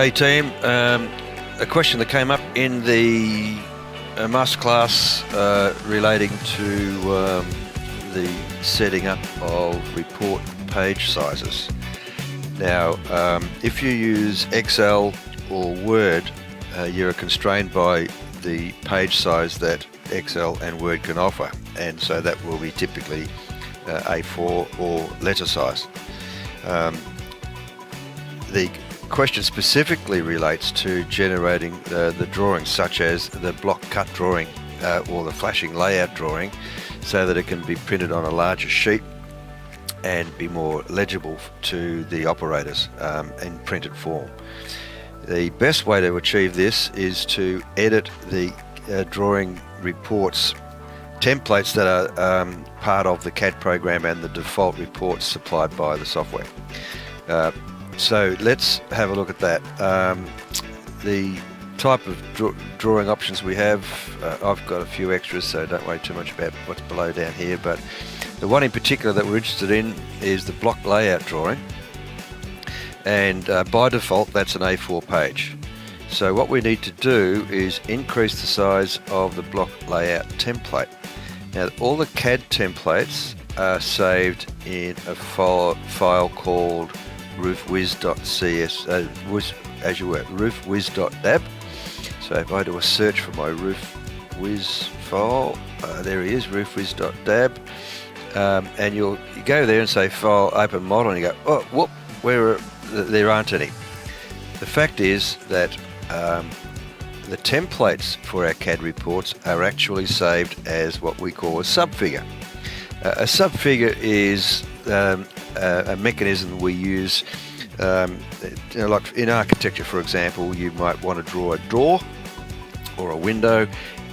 Hey team, a question that came up in the masterclass relating to the setting up of report page sizes. Now, if you use Excel or Word, you're constrained by the page size that Excel and Word can offer, and so that will be typically A4 or letter size. The question specifically relates to generating the drawings, such as the block cut drawing or the flashing layout drawing, so that it can be printed on a larger sheet and be more legible to the operators in printed form. The best way to achieve this is to edit the drawing reports templates that are part of the CAD program and the default reports supplied by the software. So let's have a look at that. The type of drawing options we have, I've got a few extras, so don't worry too much about what's below down here, but the one in particular that we're interested in is the block layout drawing, and by default that's an A4 page. So what we need to do is increase the size of the block layout template. Now, all the CAD templates are saved in a file called roofwiz.cs, roofwiz.dab. So if I do a search for my roofwiz file, there he is, roofwiz.dab, and you go there and say file, open model, and you go, oh, whoop, there aren't any. The fact is that the templates for our CAD reports are actually saved as what we call a subfigure. A subfigure is a mechanism we use, like in architecture, for example. You might want to draw a door or a window,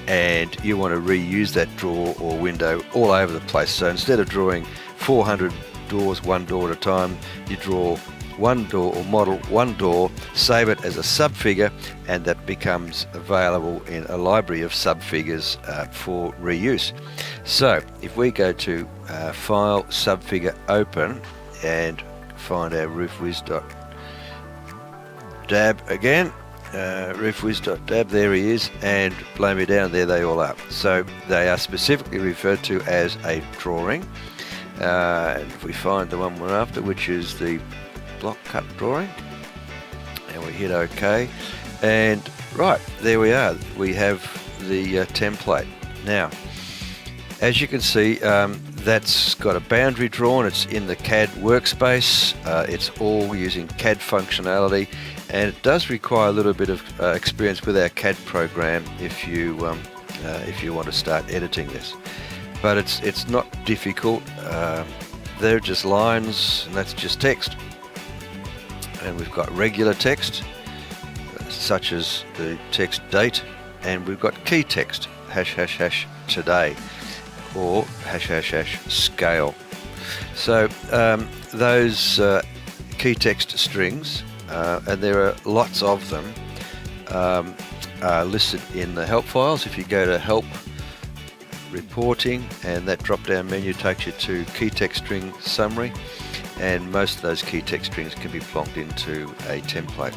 and you want to reuse that door or window all over the place. So instead of drawing 400 doors one door at a time, you draw one door or model one door, save it as a subfigure, and that becomes available in a library of subfigures for reuse. So if we go to File, Subfigure, Open, and find our roofwiz.dab again, roofwiz.dab, there he is, and blow me down, there they all are. So they are specifically referred to as a drawing. And if we find the one we're after, which is the block cut drawing, and we hit OK, and right, there we are, we have the template. Now, as you can see, that's got a boundary drawn, it's in the CAD workspace, it's all using CAD functionality, and it does require a little bit of experience with our CAD program if you want to start editing this. But it's not difficult. They're just lines, and that's just text. And we've got regular text, such as the text date, and we've got key text, ## today, or ## scale. So those key text strings, and there are lots of them, are listed in the help files. If you go to help, reporting, and that drop down menu takes you to key text string summary, and most of those key text strings can be plonked into a template.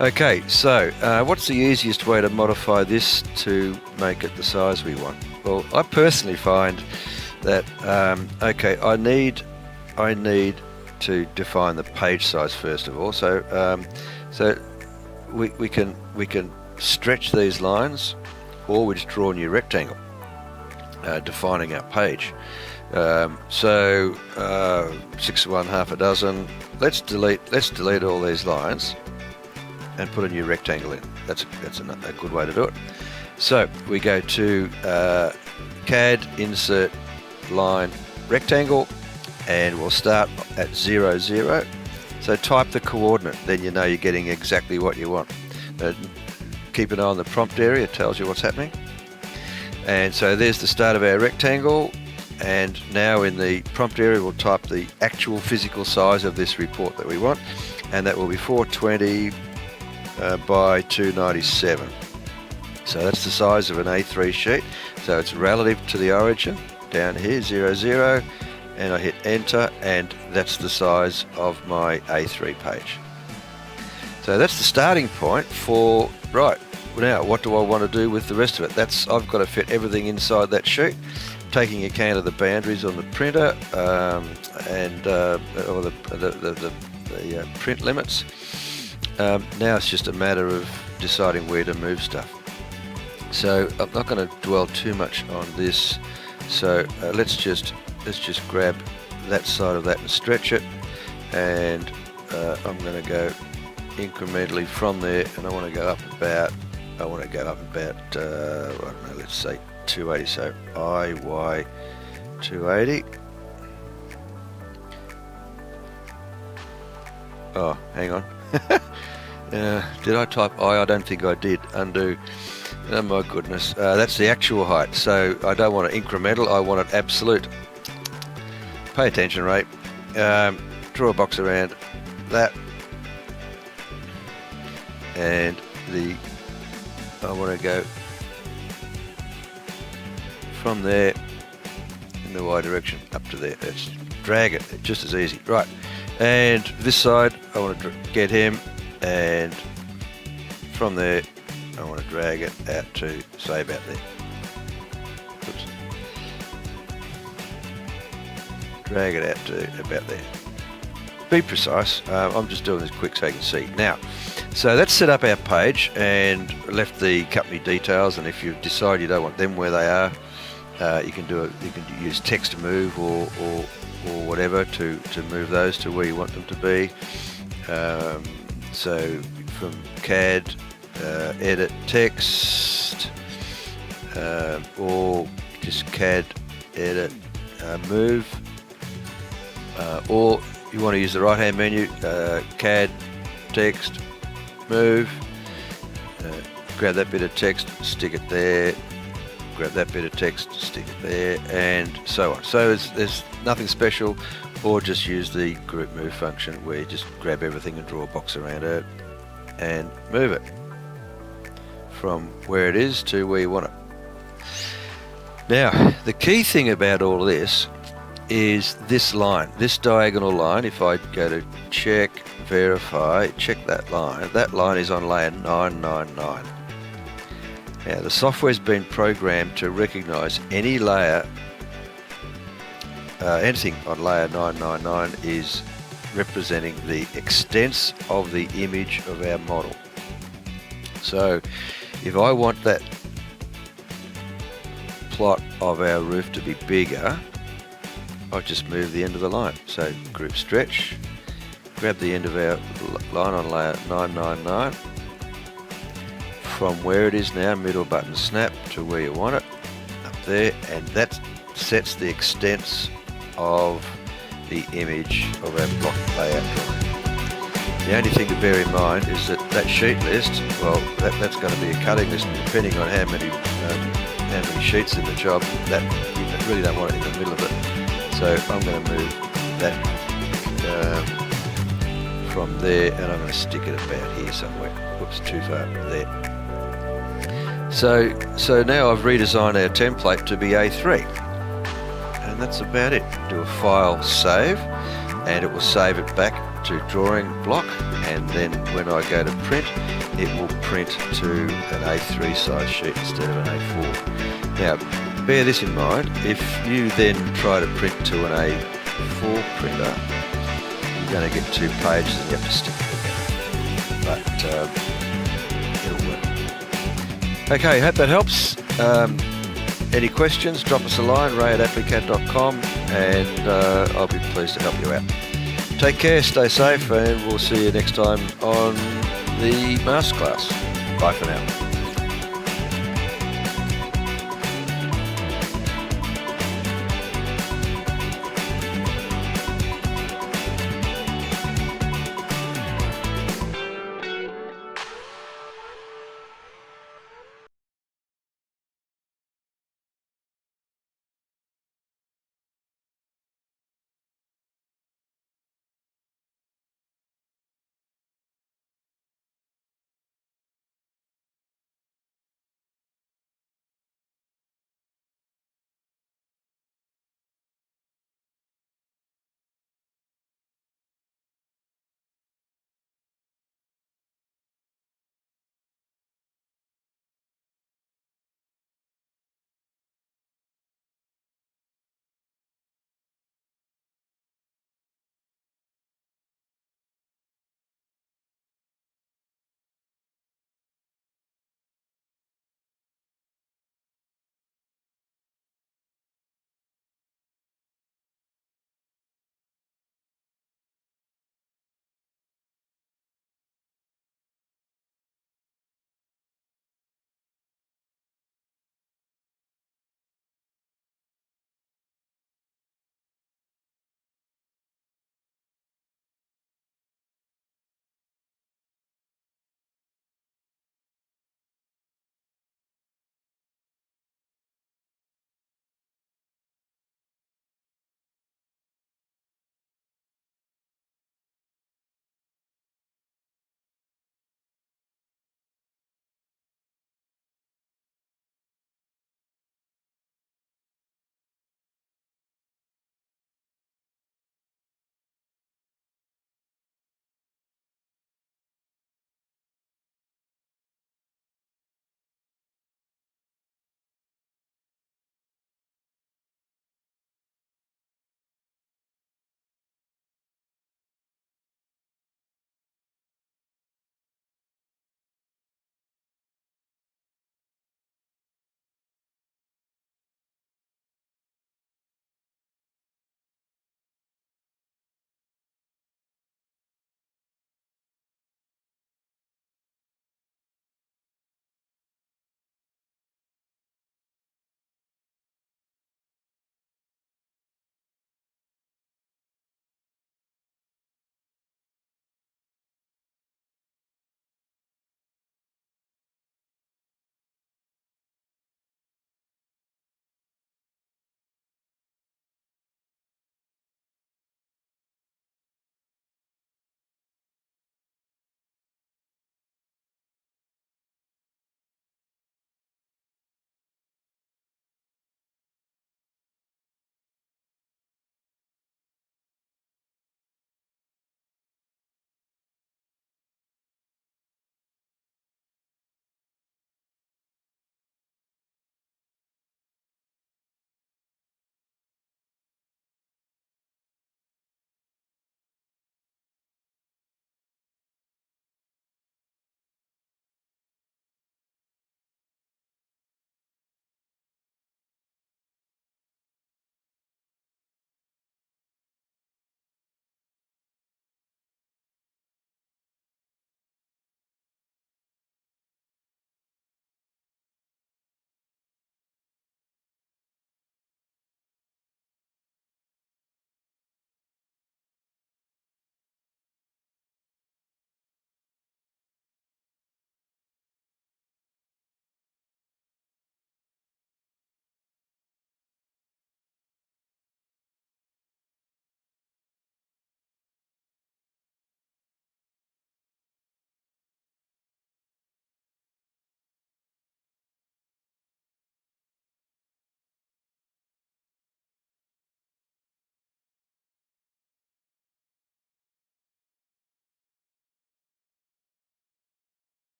Okay, so what's the easiest way to modify this to make it the size we want? Well, I personally find that okay, I need to define the page size first of all. So we can stretch these lines, or we just draw a new rectangle defining our page. So 6 of 1, half a dozen. Let's delete all these lines and put a new rectangle in. That's a good way to do it. So we go to CAD, insert line rectangle, and we'll start at 0, 0. So type the coordinate, then you know you're getting exactly what you want. Keep an eye on the prompt area, it tells you what's happening. And so there's the start of our rectangle, and now in the prompt area we'll type the actual physical size of this report that we want, and that will be 420 by 297. So that's the size of an A3 sheet, so it's relative to the origin down here, 0, 0, and I hit enter, and that's the size of my A3 page. So that's the starting point for, right, now what do I want to do with the rest of it? I've got to fit everything inside that sheet, taking account of the boundaries on the printer and or the print limits. Now it's just a matter of deciding where to move stuff. So I'm not going to dwell too much on this. So let's just grab that side of that and stretch it, and I'm going to go incrementally from there, and I want to go up about I don't know, let's say 280. So IY 280. Oh, hang on. Did I type I? I don't think I did. Undo. Oh my goodness. That's the actual height. So I don't want it incremental. I want it absolute. Pay attention, Ray. Draw a box around that, and I want to go from there in the Y direction up to there. Let's drag it. It's just as easy. Right. And this side, I want to get him, and from there, I want to drag it out to, say, about there. Oops. Drag it out to about there. Be precise. I'm just doing this quick so you can see. Now, so that's set up our page and left the company details, and if you decide you don't want them where they are, you can do it. You can use text to move or whatever to move those to where you want them to be. So from CAD, edit text, or just CAD, edit, move, or you want to use the right hand menu, CAD, text, move, grab that bit of text, stick it there, grab that bit of text, stick it there, and so on. So there's nothing special, or just use the group move function where you just grab everything and draw a box around it and move it from where it is to where you want it. Now, the key thing about all this is this line, this diagonal line. If I go to check, verify, check that line is on layer 999. Now, the software's been programmed to recognize any layer, anything on layer 999 is representing the extents of the image of our model. So if I want that plot of our roof to be bigger, I just move the end of the line. So group stretch, grab the end of our line on layer 999, from where it is now, middle button snap to where you want it, up there, and that sets the extents of the image of our block layout drawing. The only thing to bear in mind is that sheet list, well, that's going to be a cutting list, depending on how many sheets in the job, that you really don't want it in the middle of it. So I'm going to move that from there, and I'm going to stick it about here somewhere. Whoops, too far there. So now I've redesigned our template to be A3, and that's about it. Do a file save, and it will save it back to drawing block, and then when I go to print, it will print to an A3 size sheet instead of an A4. Now, bear this in mind, if you then try to print to an A4 printer, you're going to get 2 pages and you have to stick it together. But it'll work. Okay, hope that helps. Any questions, drop us a line, ray@applicad.com, and I'll be pleased to help you out. Take care, stay safe, and we'll see you next time on the Masterclass. Bye for now.